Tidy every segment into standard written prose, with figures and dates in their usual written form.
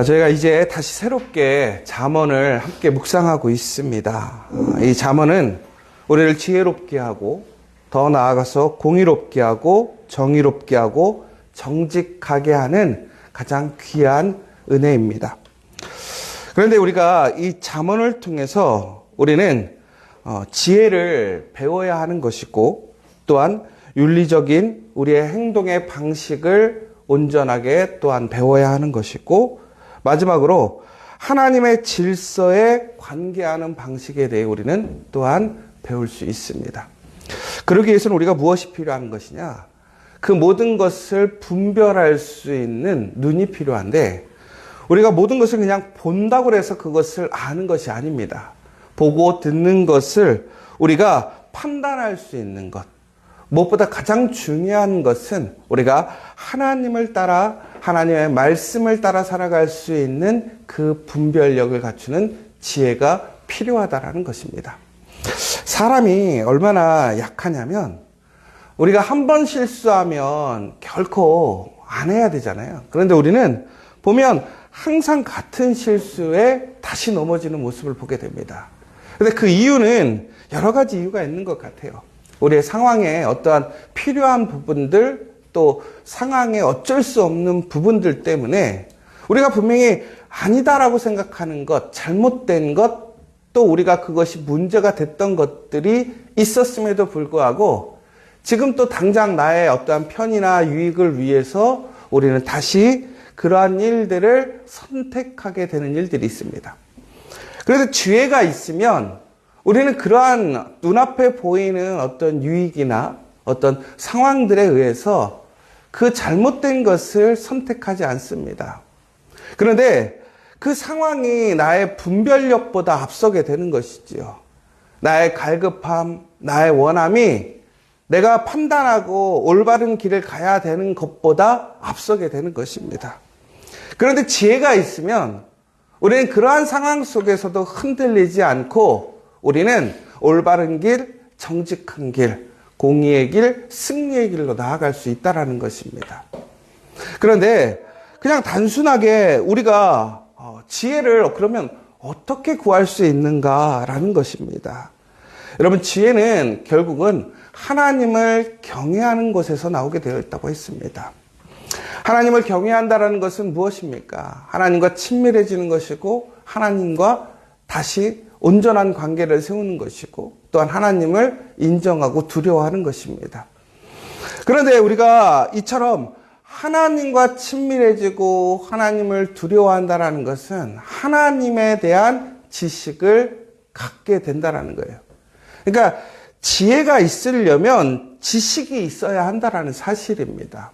저희가 이제 다시 새롭게 잠언을 함께 묵상하고 있습니다. 이 잠언은 우리를 지혜롭게 하고 더 나아가서 공의롭게 하고 정의롭게 하고 정직하게 하는 가장 귀한 은혜입니다. 그런데 우리가 이 잠언을 통해서 우리는 지혜를 배워야 하는 것이고, 또한 윤리적인 우리의 행동의 방식을 온전하게 또한 배워야 하는 것이고, 마지막으로 하나님의 질서에 관계하는 방식에 대해 우리는 또한 배울 수 있습니다. 그러기 위해서는 우리가 무엇이 필요한 것이냐? 그 모든 것을 분별할 수 있는 눈이 필요한데, 우리가 모든 것을 그냥 본다고 해서 그것을 아는 것이 아닙니다. 보고 듣는 것을 우리가 판단할 수 있는 것, 무엇보다 가장 중요한 것은 우리가 하나님을 따라, 하나님의 말씀을 따라 살아갈 수 있는 그 분별력을 갖추는 지혜가 필요하다라는 것입니다. 사람이 얼마나 약하냐면, 우리가 한 번 실수하면 결코 안 해야 되잖아요. 그런데 우리는 보면 항상 같은 실수에 다시 넘어지는 모습을 보게 됩니다. 그런데 그 이유는 여러 가지 이유가 있는 것 같아요. 우리의 상황에 어떠한 필요한 부분들, 또 상황에 어쩔 수 없는 부분들 때문에 우리가 분명히 아니다라고 생각하는 것, 잘못된 것, 또 우리가 그것이 문제가 됐던 것들이 있었음에도 불구하고 지금 또 당장 나의 어떠한 편의나 유익을 위해서 우리는 다시 그러한 일들을 선택하게 되는 일들이 있습니다. 그래서 지혜가 있으면 우리는 그러한 눈앞에 보이는 어떤 유익이나 어떤 상황들에 의해서 그 잘못된 것을 선택하지 않습니다. 그런데 그 상황이 나의 분별력보다 앞서게 되는 것이지요. 나의 갈급함, 나의 원함이 내가 판단하고 올바른 길을 가야 되는 것보다 앞서게 되는 것입니다. 그런데 지혜가 있으면 우리는 그러한 상황 속에서도 흔들리지 않고 우리는 올바른 길, 정직한 길, 공의의 길, 승리의 길로 나아갈 수 있다는 것입니다. 그런데 그냥 단순하게 우리가 지혜를 그러면 어떻게 구할 수 있는가라는 것입니다. 여러분, 지혜는 결국은 하나님을 경외하는 곳에서 나오게 되어 있다고 했습니다. 하나님을 경외한다는 것은 무엇입니까? 하나님과 친밀해지는 것이고, 하나님과 다시 온전한 관계를 세우는 것이고, 또한 하나님을 인정하고 두려워하는 것입니다. 그런데 우리가 이처럼 하나님과 친밀해지고 하나님을 두려워한다는 것은 하나님에 대한 지식을 갖게 된다는 거예요. 그러니까 지혜가 있으려면 지식이 있어야 한다는 사실입니다.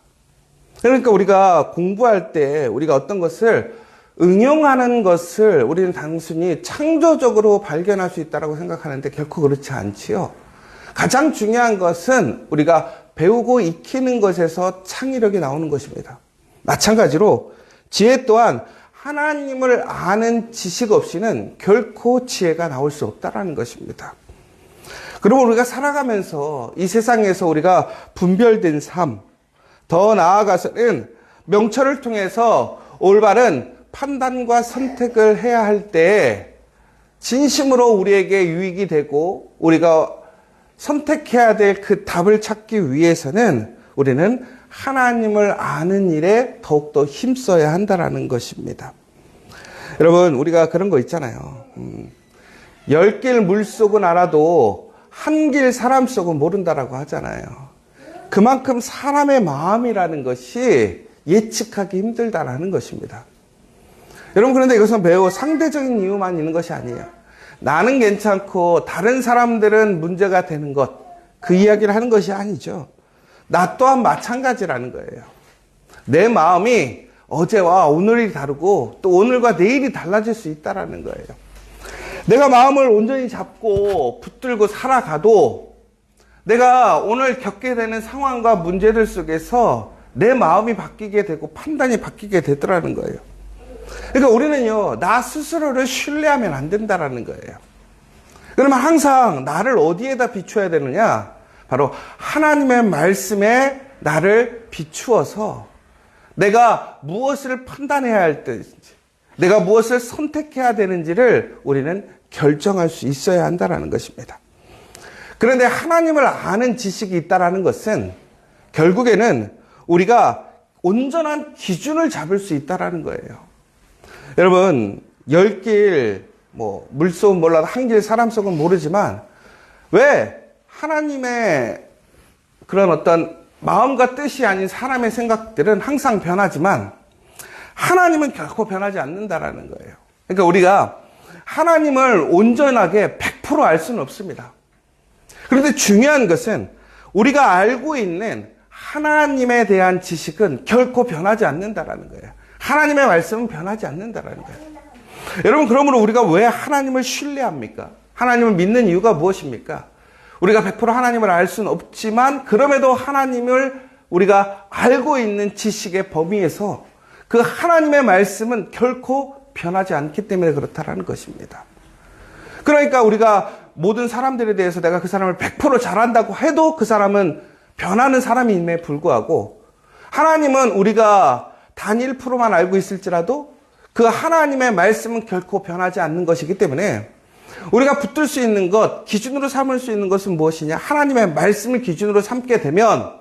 그러니까 우리가 공부할 때 우리가 어떤 것을 응용하는 것을 우리는 단순히 창조적으로 발견할 수 있다고 생각하는데 결코 그렇지 않지요. 가장 중요한 것은 우리가 배우고 익히는 것에서 창의력이 나오는 것입니다. 마찬가지로 지혜 또한 하나님을 아는 지식 없이는 결코 지혜가 나올 수 없다는 것입니다. 그러면 우리가 살아가면서 이 세상에서 우리가 분별된 삶, 더 나아가서는 명철을 통해서 올바른 판단과 선택을 해야 할 때 진심으로 우리에게 유익이 되고 우리가 선택해야 될 그 답을 찾기 위해서는 우리는 하나님을 아는 일에 더욱더 힘써야 한다는 것입니다. 여러분, 우리가 그런 거 있잖아요. 10길 물속은 알아도 한 길 사람 속은 모른다라고 하잖아요. 그만큼 사람의 마음이라는 것이 예측하기 힘들다라는 것입니다. 여러분, 그런데 이것은 매우 상대적인 이유만 있는 것이 아니에요. 나는 괜찮고 다른 사람들은 문제가 되는 것, 그 이야기를 하는 것이 아니죠. 나 또한 마찬가지라는 거예요. 내 마음이 어제와 오늘이 다르고 또 오늘과 내일이 달라질 수 있다는 거예요. 내가 마음을 온전히 잡고 붙들고 살아가도 내가 오늘 겪게 되는 상황과 문제들 속에서 내 마음이 바뀌게 되고 판단이 바뀌게 되더라는 거예요. 그러니까 우리는요, 나 스스로를 신뢰하면 안 된다라는 거예요. 그러면 항상 나를 어디에다 비추어야 되느냐? 바로 하나님의 말씀에 나를 비추어서 내가 무엇을 판단해야 할 때인지, 내가 무엇을 선택해야 되는지를 우리는 결정할 수 있어야 한다는 것입니다. 그런데 하나님을 아는 지식이 있다는 것은 결국에는 우리가 온전한 기준을 잡을 수 있다는 거예요. 여러분, 10길, 물속은 몰라도 한 길 사람 속은 모르지만 왜 하나님의 그런 어떤 마음과 뜻이 아닌 사람의 생각들은 항상 변하지만 하나님은 결코 변하지 않는다라는 거예요. 그러니까 우리가 하나님을 온전하게 100% 알 수는 없습니다. 그런데 중요한 것은 우리가 알고 있는 하나님에 대한 지식은 결코 변하지 않는다라는 거예요. 하나님의 말씀은 변하지 않는다라는 거예요. 여러분, 그러므로 우리가 왜 하나님을 신뢰합니까? 하나님을 믿는 이유가 무엇입니까? 우리가 100% 하나님을 알 수는 없지만 그럼에도 하나님을 우리가 알고 있는 지식의 범위에서 그 하나님의 말씀은 결코 변하지 않기 때문에 그렇다라는 것입니다. 그러니까 우리가 모든 사람들에 대해서 내가 그 사람을 100% 잘한다고 해도 그 사람은 변하는 사람임에 불구하고 하나님은 우리가 단 1%만 알고 있을지라도 그 하나님의 말씀은 결코 변하지 않는 것이기 때문에 우리가 붙들 수 있는 것, 기준으로 삼을 수 있는 것은 무엇이냐? 하나님의 말씀을 기준으로 삼게 되면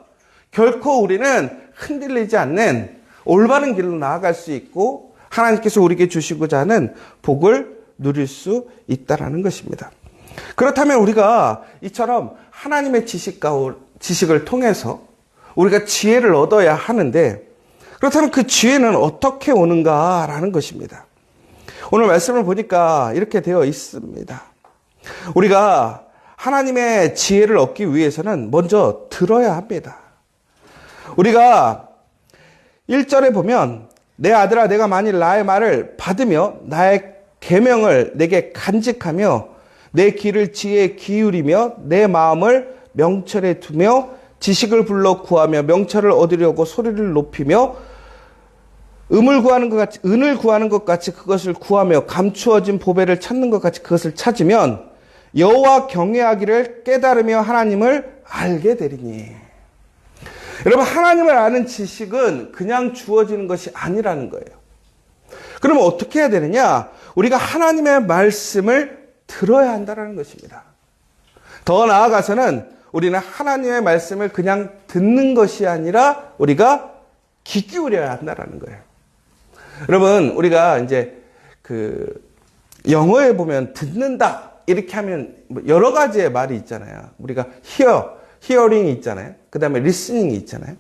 결코 우리는 흔들리지 않는 올바른 길로 나아갈 수 있고 하나님께서 우리에게 주시고자 하는 복을 누릴 수 있다는 것입니다. 그렇다면 우리가 이처럼 하나님의 지식을 통해서 우리가 지혜를 얻어야 하는데 그렇다면 그 지혜는 어떻게 오는가라는 것입니다. 오늘 말씀을 보니까 이렇게 되어 있습니다. 우리가 하나님의 지혜를 얻기 위해서는 먼저 들어야 합니다. 우리가 1절에 보면 내 아들아 내가 만일 나의 말을 받으며 나의 계명을 내게 간직하며 내 귀를 지혜에 기울이며 내 마음을 명철에 두며 지식을 불러 구하며 명철을 얻으려고 소리를 높이며 은을 구하는 것 같이 그것을 구하며 감추어진 보배를 찾는 것 같이 그것을 찾으면 여호와 경외하기를 깨달으며 하나님을 알게 되리니. 여러분, 하나님을 아는 지식은 그냥 주어지는 것이 아니라는 거예요. 그러면 어떻게 해야 되느냐? 우리가 하나님의 말씀을 들어야 한다는 것입니다. 더 나아가서는 우리는 하나님의 말씀을 그냥 듣는 것이 아니라 우리가 귀 기울여야 한다는 거예요. 여러분, 우리가 이제 영어에 보면 듣는다 이렇게 하면 여러 가지의 말이 있잖아요. 우리가 히어링이 있잖아요. 그 다음에 리스닝이 있잖아요.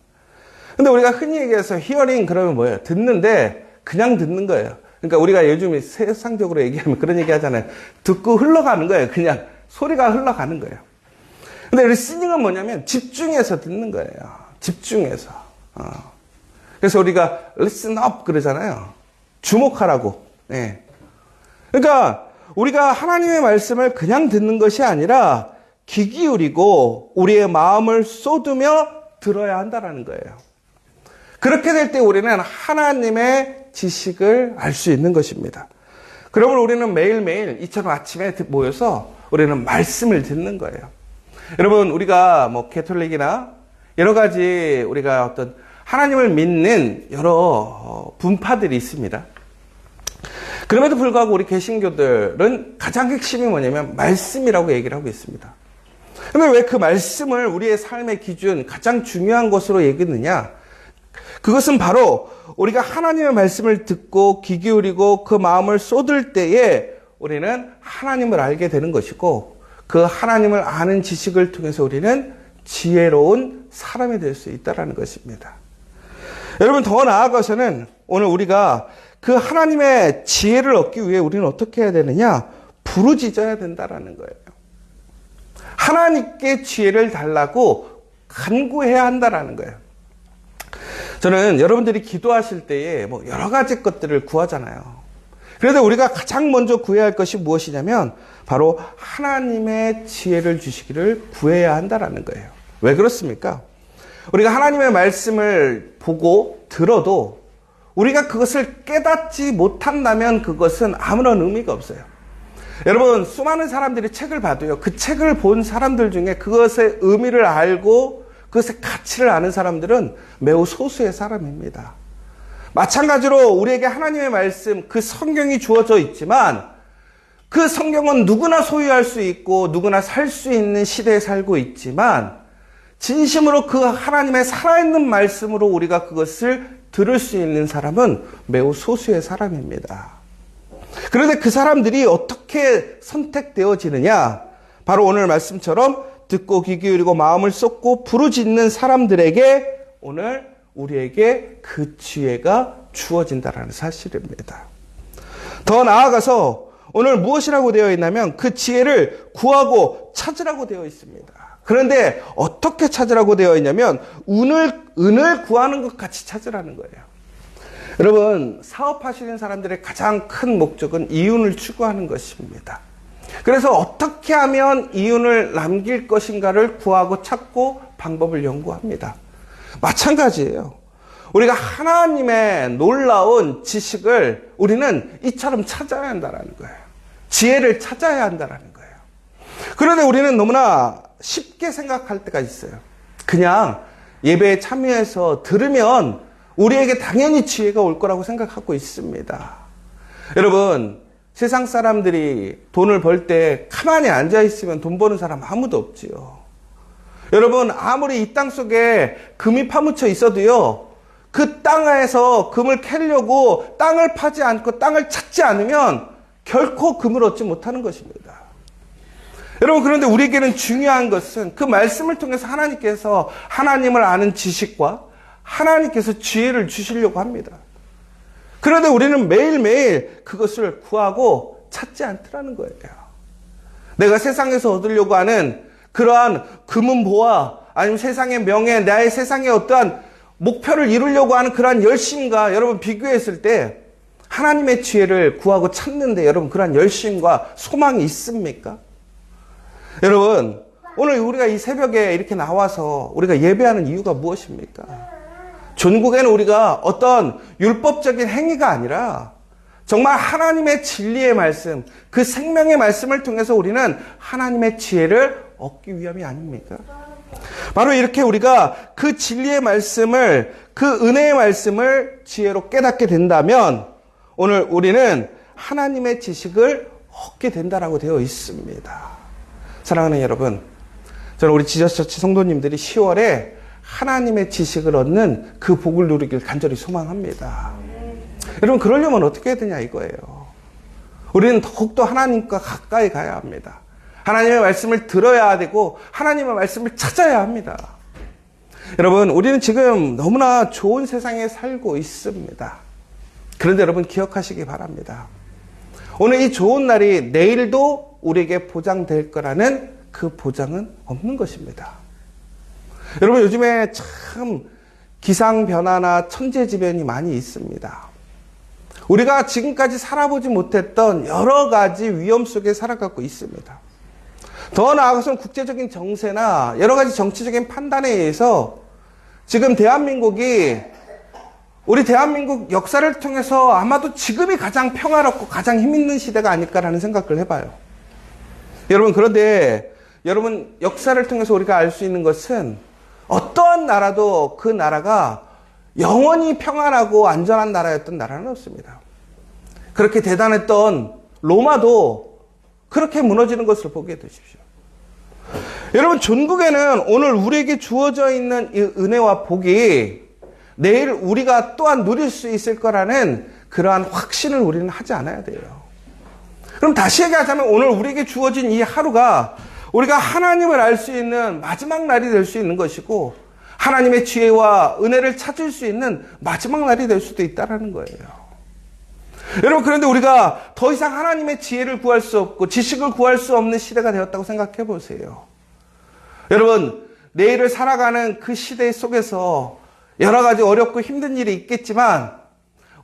근데 우리가 흔히 얘기해서 히어링 그러면 뭐예요? 듣는데 그냥 듣는 거예요. 그러니까 우리가 요즘 세상적으로 얘기하면 그런 얘기 하잖아요. 듣고 흘러가는 거예요. 그냥 소리가 흘러가는 거예요. 근데 리스닝은 뭐냐면 집중해서 듣는 거예요. 집중해서. 그래서 우리가 listen up 그러잖아요. 주목하라고. 네. 그러니까 우리가 하나님의 말씀을 그냥 듣는 것이 아니라 귀 기울이고 우리의 마음을 쏟으며 들어야 한다는 거예요. 그렇게 될 때 우리는 하나님의 지식을 알 수 있는 것입니다. 그러면 우리는 매일매일 이처럼 아침에 모여서 우리는 말씀을 듣는 거예요. 여러분, 우리가 개톨릭이나 여러 가지 우리가 어떤 하나님을 믿는 여러 분파들이 있습니다. 그럼에도 불구하고 우리 개신교들은 가장 핵심이 뭐냐면 말씀이라고 얘기를 하고 있습니다. 그런데 왜 그 말씀을 우리의 삶의 기준, 가장 중요한 것으로 얘기했느냐? 그것은 바로 우리가 하나님의 말씀을 듣고 귀 기울이고 그 마음을 쏟을 때에 우리는 하나님을 알게 되는 것이고 그 하나님을 아는 지식을 통해서 우리는 지혜로운 사람이 될 수 있다는 것입니다. 여러분, 더 나아가서는 오늘 우리가 그 하나님의 지혜를 얻기 위해 우리는 어떻게 해야 되느냐? 부르짖어야 된다는 거예요. 하나님께 지혜를 달라고 간구해야 한다는 거예요. 저는 여러분들이 기도하실 때에 여러 가지 것들을 구하잖아요. 그런데 우리가 가장 먼저 구해야 할 것이 무엇이냐면 바로 하나님의 지혜를 주시기를 구해야 한다는 거예요. 왜 그렇습니까? 우리가 하나님의 말씀을 보고 들어도 우리가 그것을 깨닫지 못한다면 그것은 아무런 의미가 없어요. 여러분, 수많은 사람들이 책을 봐도요, 그 책을 본 사람들 중에 그것의 의미를 알고 그것의 가치를 아는 사람들은 매우 소수의 사람입니다. 마찬가지로 우리에게 하나님의 말씀, 그 성경이 주어져 있지만 그 성경은 누구나 소유할 수 있고 누구나 살 수 있는 시대에 살고 있지만 진심으로 그 하나님의 살아있는 말씀으로 우리가 그것을 들을 수 있는 사람은 매우 소수의 사람입니다. 그런데 그 사람들이 어떻게 선택되어지느냐? 바로 오늘 말씀처럼 듣고 귀 기울이고 마음을 쏟고 부르짖는 사람들에게 오늘 우리에게 그 지혜가 주어진다는 사실입니다. 더 나아가서 오늘 무엇이라고 되어 있냐면 그 지혜를 구하고 찾으라고 되어 있습니다. 그런데 어떻게 찾으라고 되어 있냐면 은을 구하는 것 같이 찾으라는 거예요. 여러분, 사업하시는 사람들의 가장 큰 목적은 이윤을 추구하는 것입니다. 그래서 어떻게 하면 이윤을 남길 것인가를 구하고 찾고 방법을 연구합니다. 마찬가지예요. 우리가 하나님의 놀라운 지식을 우리는 이처럼 찾아야 한다는 거예요. 지혜를 찾아야 한다는 거예요. 그런데 우리는 너무나 쉽게 생각할 때가 있어요. 그냥 예배에 참여해서 들으면 우리에게 당연히 지혜가 올 거라고 생각하고 있습니다. 여러분, 세상 사람들이 돈을 벌 때 가만히 앉아 있으면 돈 버는 사람 아무도 없지요. 여러분, 아무리 이 땅 속에 금이 파묻혀 있어도요, 그 땅에서 금을 캐려고 땅을 파지 않고 땅을 찾지 않으면 결코 금을 얻지 못하는 것입니다. 여러분, 그런데 우리에게는 중요한 것은 그 말씀을 통해서 하나님께서 하나님을 아는 지식과 하나님께서 지혜를 주시려고 합니다. 그런데 우리는 매일매일 그것을 구하고 찾지 않더라는 거예요. 내가 세상에서 얻으려고 하는 그러한 금은보화, 아니면 세상의 명예, 나의 세상의 어떠한 목표를 이루려고 하는 그러한 열심과 여러분 비교했을 때 하나님의 지혜를 구하고 찾는데 여러분 그러한 열심과 소망이 있습니까? 여러분, 오늘 우리가 이 새벽에 이렇게 나와서 우리가 예배하는 이유가 무엇입니까? 전국에는 우리가 어떤 율법적인 행위가 아니라 정말 하나님의 진리의 말씀, 그 생명의 말씀을 통해서 우리는 하나님의 지혜를 얻기 위함이 아닙니까? 바로 이렇게 우리가 그 진리의 말씀을, 그 은혜의 말씀을 지혜로 깨닫게 된다면 오늘 우리는 하나님의 지식을 얻게 된다라고 되어 있습니다. 사랑하는 여러분, 저는 우리 지저스처치 성도님들이 10월에 하나님의 지식을 얻는 그 복을 누리길 간절히 소망합니다. 여러분, 그러려면 어떻게 해야 되냐 이거예요. 우리는 더욱더 하나님과 가까이 가야 합니다. 하나님의 말씀을 들어야 되고 하나님의 말씀을 찾아야 합니다. 여러분, 우리는 지금 너무나 좋은 세상에 살고 있습니다. 그런데 여러분 기억하시기 바랍니다. 오늘 이 좋은 날이 내일도 우리에게 보장될 거라는 그 보장은 없는 것입니다. 여러분, 요즘에 참 기상변화나 천재지변이 많이 있습니다. 우리가 지금까지 살아보지 못했던 여러 가지 위험 속에 살아가고 있습니다. 더 나아가서는 국제적인 정세나 여러 가지 정치적인 판단에 의해서 지금 우리 대한민국 역사를 통해서 아마도 지금이 가장 평화롭고 가장 힘있는 시대가 아닐까라는 생각을 해봐요. 여러분, 그런데 여러분 역사를 통해서 우리가 알 수 있는 것은 어떠한 나라도 그 나라가 영원히 평안하고 안전한 나라였던 나라는 없습니다. 그렇게 대단했던 로마도 그렇게 무너지는 것을 보게 되십시오. 여러분, 전국에는 오늘 우리에게 주어져 있는 이 은혜와 복이 내일 우리가 또한 누릴 수 있을 거라는 그러한 확신을 우리는 하지 않아야 돼요. 그럼 다시 얘기하자면 오늘 우리에게 주어진 이 하루가 우리가 하나님을 알 수 있는 마지막 날이 될 수 있는 것이고 하나님의 지혜와 은혜를 찾을 수 있는 마지막 날이 될 수도 있다는 거예요. 여러분, 그런데 우리가 더 이상 하나님의 지혜를 구할 수 없고 지식을 구할 수 없는 시대가 되었다고 생각해 보세요. 여러분, 내일을 살아가는 그 시대 속에서 여러 가지 어렵고 힘든 일이 있겠지만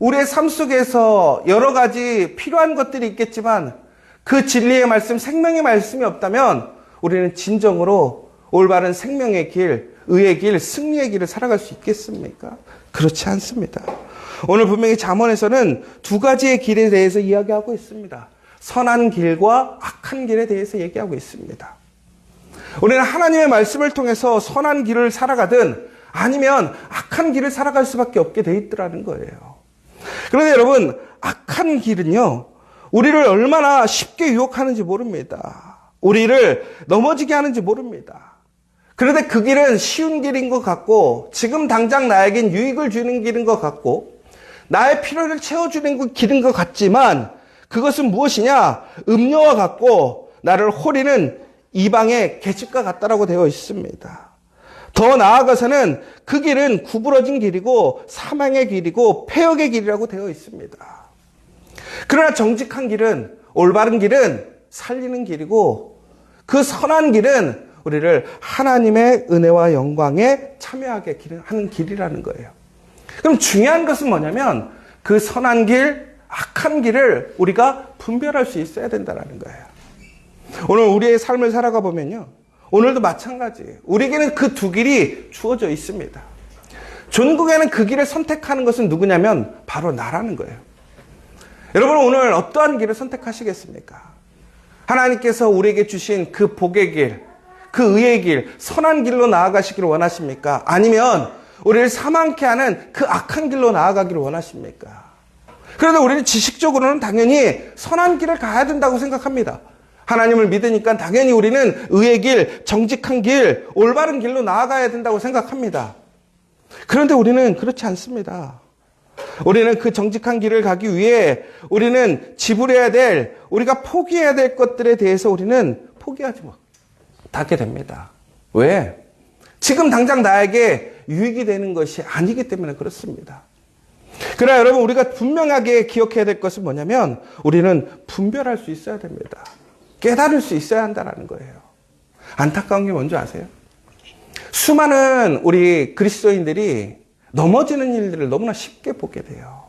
우리의 삶 속에서 여러 가지 필요한 것들이 있겠지만 그 진리의 말씀, 생명의 말씀이 없다면 우리는 진정으로 올바른 생명의 길, 의의 길, 승리의 길을 살아갈 수 있겠습니까? 그렇지 않습니다. 오늘 분명히 잠언에서는 두 가지의 길에 대해서 이야기하고 있습니다. 선한 길과 악한 길에 대해서 얘기하고 있습니다. 우리는 하나님의 말씀을 통해서 선한 길을 살아가든 아니면 악한 길을 살아갈 수밖에 없게 돼 있더라는 거예요. 그런데 여러분, 악한 길은요, 우리를 얼마나 쉽게 유혹하는지 모릅니다. 우리를 넘어지게 하는지 모릅니다. 그런데 그 길은 쉬운 길인 것 같고, 지금 당장 나에겐 유익을 주는 길인 것 같고, 나의 필요를 채워주는 길인 것 같지만, 그것은 무엇이냐? 음료와 같고, 나를 호리는 이방의 계집과 같다라고 되어 있습니다. 더 나아가서는 그 길은 구부러진 길이고, 사망의 길이고, 폐역의 길이라고 되어 있습니다. 그러나 정직한 길은, 올바른 길은 살리는 길이고, 그 선한 길은 우리를 하나님의 은혜와 영광에 참여하게 하는 길이라는 거예요. 그럼 중요한 것은 뭐냐면 그 선한 길, 악한 길을 우리가 분별할 수 있어야 된다는 거예요. 오늘 우리의 삶을 살아가 보면요, 오늘도 마찬가지예요. 우리에게는 그 두 길이 주어져 있습니다. 전국에는 그 길을 선택하는 것은 누구냐면 바로 나라는 거예요. 여러분, 오늘 어떠한 길을 선택하시겠습니까? 하나님께서 우리에게 주신 그 복의 길, 그 의의 길, 선한 길로 나아가시기를 원하십니까? 아니면 우리를 사망케 하는 그 악한 길로 나아가기를 원하십니까? 그런데 우리는 지식적으로는 당연히 선한 길을 가야 된다고 생각합니다. 하나님을 믿으니까 당연히 우리는 의의 길, 정직한 길, 올바른 길로 나아가야 된다고 생각합니다. 그런데 우리는 그렇지 않습니다. 우리는 그 정직한 길을 가기 위해 우리는 지불해야 될, 우리가 포기해야 될 것들에 대해서 우리는 포기하지 못하게 됩니다. 왜? 지금 당장 나에게 유익이 되는 것이 아니기 때문에 그렇습니다. 그러나 여러분, 우리가 분명하게 기억해야 될 것은 뭐냐면 우리는 분별할 수 있어야 됩니다. 깨달을 수 있어야 한다는 거예요. 안타까운 게 뭔지 아세요? 수많은 우리 그리스도인들이 넘어지는 일들을 너무나 쉽게 보게 돼요.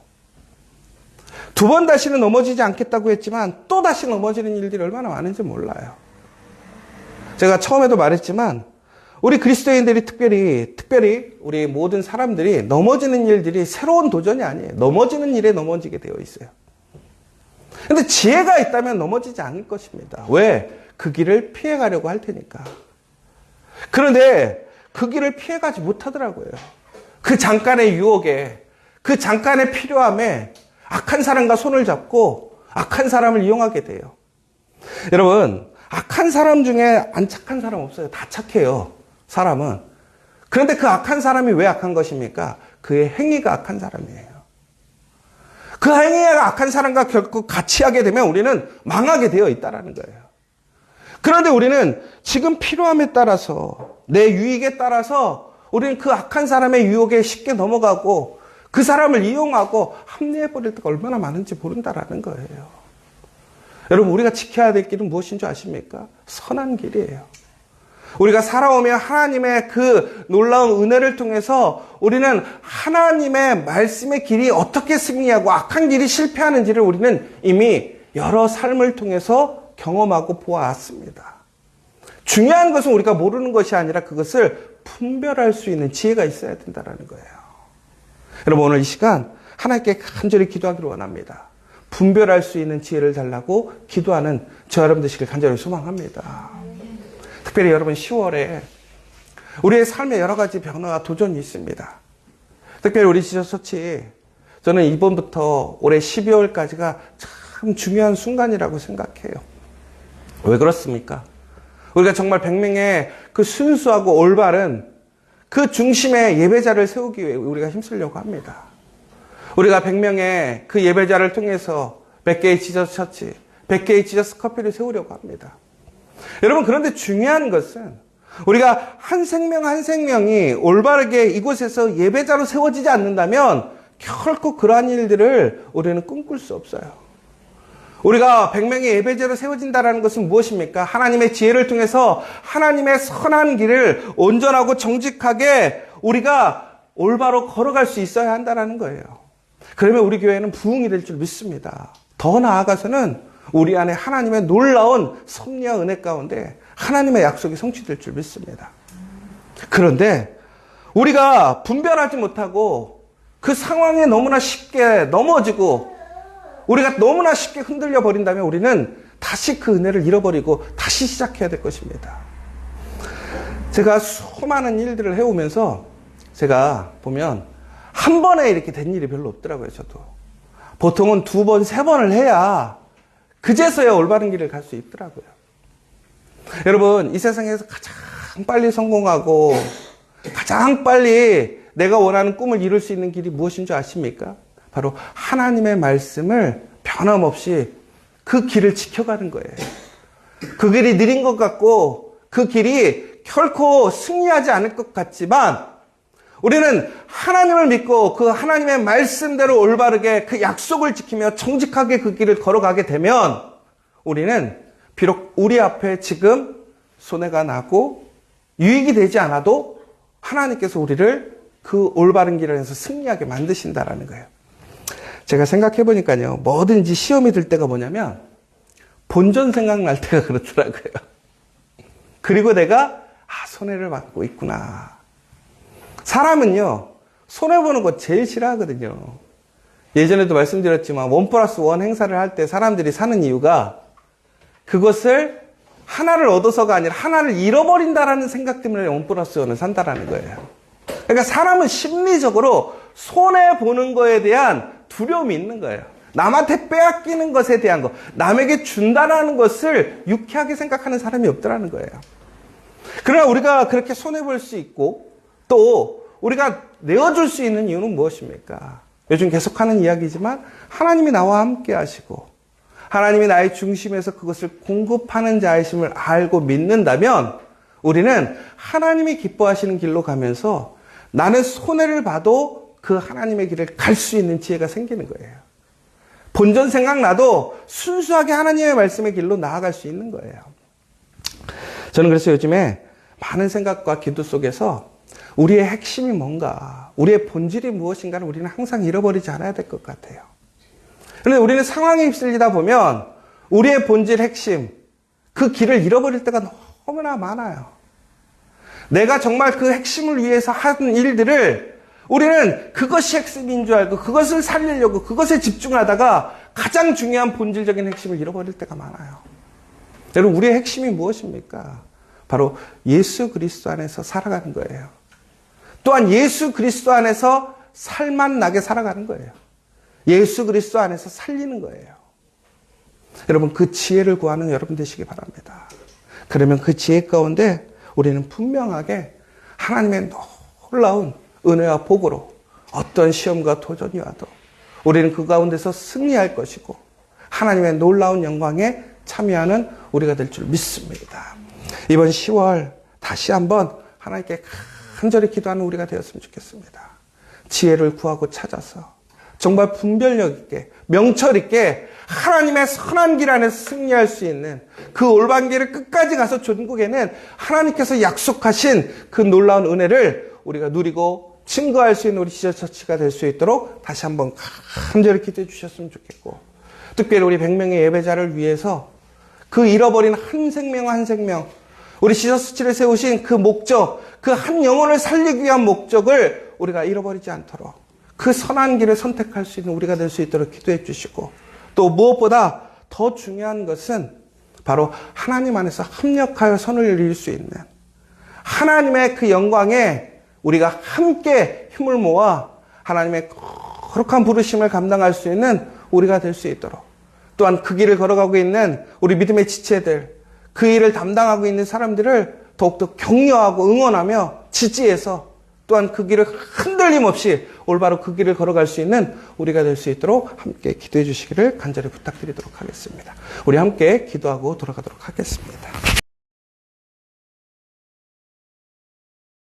두 번 다시는 넘어지지 않겠다고 했지만 또 다시 넘어지는 일들이 얼마나 많은지 몰라요. 제가 처음에도 말했지만 우리 그리스도인들이 특별히 우리 모든 사람들이 넘어지는 일들이 새로운 도전이 아니에요. 넘어지는 일에 넘어지게 되어 있어요. 근데 지혜가 있다면 넘어지지 않을 것입니다. 왜? 그 길을 피해가려고 할 테니까. 그런데 그 길을 피해가지 못하더라고요. 그 잠깐의 유혹에, 그 잠깐의 필요함에 악한 사람과 손을 잡고 악한 사람을 이용하게 돼요. 여러분, 악한 사람 중에 안 착한 사람 없어요. 다 착해요, 사람은. 그런데 그 악한 사람이 왜 악한 것입니까? 그의 행위가 악한 사람이에요. 그 행위가 악한 사람과 결국 같이 하게 되면 우리는 망하게 되어 있다는 거예요. 그런데 우리는 지금 필요함에 따라서, 내 유익에 따라서 우리는 그 악한 사람의 유혹에 쉽게 넘어가고 그 사람을 이용하고 합리해버릴 때가 얼마나 많은지 모른다라는 거예요. 여러분, 우리가 지켜야 될 길은 무엇인 줄 아십니까? 선한 길이에요. 우리가 살아오며 하나님의 그 놀라운 은혜를 통해서 우리는 하나님의 말씀의 길이 어떻게 승리하고 악한 길이 실패하는지를 우리는 이미 여러 삶을 통해서 경험하고 보아왔습니다. 중요한 것은 우리가 모르는 것이 아니라 그것을 분별할 수 있는 지혜가 있어야 된다는 거예요. 여러분, 오늘 이 시간 하나님께 간절히 기도하기를 원합니다. 분별할 수 있는 지혜를 달라고 기도하는 저 여러분 되시길 간절히 소망합니다. 특별히 여러분, 10월에 우리의 삶에 여러 가지 변화와 도전이 있습니다. 특별히 우리 지저처치, 저는 이번부터 올해 12월까지가 참 중요한 순간이라고 생각해요. 왜 그렇습니까? 우리가 정말 100명의 그 순수하고 올바른 그 중심의 예배자를 세우기 위해 우리가 힘쓰려고 합니다. 우리가 100명의 그 예배자를 통해서 100개의 지저스 처치, 100개의 지저스 커피를 세우려고 합니다. 여러분, 그런데 중요한 것은 우리가 한 생명 한 생명이 올바르게 이곳에서 예배자로 세워지지 않는다면 결코 그러한 일들을 우리는 꿈꿀 수 없어요. 우리가 100명의 예배자로 세워진다는 것은 무엇입니까? 하나님의 지혜를 통해서 하나님의 선한 길을 온전하고 정직하게 우리가 올바로 걸어갈 수 있어야 한다는 거예요. 그러면 우리 교회는 부흥이 될 줄 믿습니다. 더 나아가서는 우리 안에 하나님의 놀라운 섭리와 은혜 가운데 하나님의 약속이 성취될 줄 믿습니다. 그런데 우리가 분별하지 못하고 그 상황에 너무나 쉽게 넘어지고 우리가 너무나 쉽게 흔들려 버린다면 우리는 다시 그 은혜를 잃어버리고 다시 시작해야 될 것입니다. 제가 수많은 일들을 해오면서 제가 보면 한 번에 이렇게 된 일이 별로 없더라고요, 저도. 보통은 2번, 3번을 해야 그제서야 올바른 길을 갈 수 있더라고요. 여러분, 이 세상에서 가장 빨리 성공하고 가장 빨리 내가 원하는 꿈을 이룰 수 있는 길이 무엇인 줄 아십니까? 바로 하나님의 말씀을 변함없이 그 길을 지켜가는 거예요. 그 길이 느린 것 같고 그 길이 결코 승리하지 않을 것 같지만 우리는 하나님을 믿고 그 하나님의 말씀대로 올바르게 그 약속을 지키며 정직하게 그 길을 걸어가게 되면 우리는 비록 우리 앞에 지금 손해가 나고 유익이 되지 않아도 하나님께서 우리를 그 올바른 길을 해서 승리하게 만드신다라는 거예요. 제가 생각해 보니까요, 뭐든지 시험이 들 때가 뭐냐면 본전 생각날 때가 그렇더라고요. 그리고 내가 손해를 받고 있구나. 사람은요, 손해보는 거 제일 싫어하거든요. 예전에도 말씀드렸지만 1+1 행사를 할 때 사람들이 사는 이유가 그것을 하나를 얻어서가 아니라 하나를 잃어버린다라는 생각 때문에 1+1을 산다라는 거예요. 그러니까 사람은 심리적으로 손해보는 거에 대한 두려움이 있는 거예요. 남한테 빼앗기는 것에 대한 거, 남에게 준다라는 것을 유쾌하게 생각하는 사람이 없더라는 거예요. 그러나 우리가 그렇게 손해볼 수 있고 또 우리가 내어줄 수 있는 이유는 무엇입니까? 요즘 계속하는 이야기지만 하나님이 나와 함께 하시고 하나님이 나의 중심에서 그것을 공급하는 자이심을 알고 믿는다면 우리는 하나님이 기뻐하시는 길로 가면서 나는 손해를 봐도 그 하나님의 길을 갈 수 있는 지혜가 생기는 거예요. 본전 생각나도 순수하게 하나님의 말씀의 길로 나아갈 수 있는 거예요. 저는 그래서 요즘에 많은 생각과 기도 속에서 우리의 핵심이 뭔가, 우리의 본질이 무엇인가를 우리는 항상 잃어버리지 않아야 될 것 같아요. 그런데 우리는 상황에 휩쓸리다 보면 우리의 본질 핵심, 그 길을 잃어버릴 때가 너무나 많아요. 내가 정말 그 핵심을 위해서 하는 일들을 우리는 그것이 핵심인 줄 알고 그것을 살리려고 그것에 집중하다가 가장 중요한 본질적인 핵심을 잃어버릴 때가 많아요. 여러분, 우리의 핵심이 무엇입니까? 바로 예수 그리스도 안에서 살아가는 거예요. 또한 예수 그리스도 안에서 살만 나게 살아가는 거예요. 예수 그리스도 안에서 살리는 거예요. 여러분, 그 지혜를 구하는 여러분 되시기 바랍니다. 그러면 그 지혜 가운데 우리는 분명하게 하나님의 놀라운 은혜와 복으로 어떤 시험과 도전이 와도 우리는 그 가운데서 승리할 것이고 하나님의 놀라운 영광에 참여하는 우리가 될 줄 믿습니다. 이번 10월 다시 한번 하나님께 간절히 기도하는 우리가 되었으면 좋겠습니다. 지혜를 구하고 찾아서 정말 분별력 있게 명철 있게 하나님의 선한 길 안에서 승리할 수 있는 그 올바른 길을 끝까지 가서 전국에는 하나님께서 약속하신 그 놀라운 은혜를 우리가 누리고 증거할 수 있는 우리 지저처치가 될 수 있도록 다시 한번 간절히 기도해 주셨으면 좋겠고, 특별히 우리 100명의 예배자를 위해서 그 잃어버린 한 생명 한 생명, 우리 지저처치를 세우신 그 목적, 그 한 영혼을 살리기 위한 목적을 우리가 잃어버리지 않도록 그 선한 길을 선택할 수 있는 우리가 될 수 있도록 기도해 주시고, 또 무엇보다 더 중요한 것은 바로 하나님 안에서 합력하여 선을 이룰 수 있는 하나님의 그 영광에 우리가 함께 힘을 모아 하나님의 거룩한 부르심을 감당할 수 있는 우리가 될 수 있도록, 또한 그 길을 걸어가고 있는 우리 믿음의 지체들, 그 일을 담당하고 있는 사람들을 더욱더 격려하고 응원하며 지지해서 또한 그 길을 흔들림 없이 올바로 그 길을 걸어갈 수 있는 우리가 될 수 있도록 함께 기도해 주시기를 간절히 부탁드리도록 하겠습니다. 우리 함께 기도하고 돌아가도록 하겠습니다.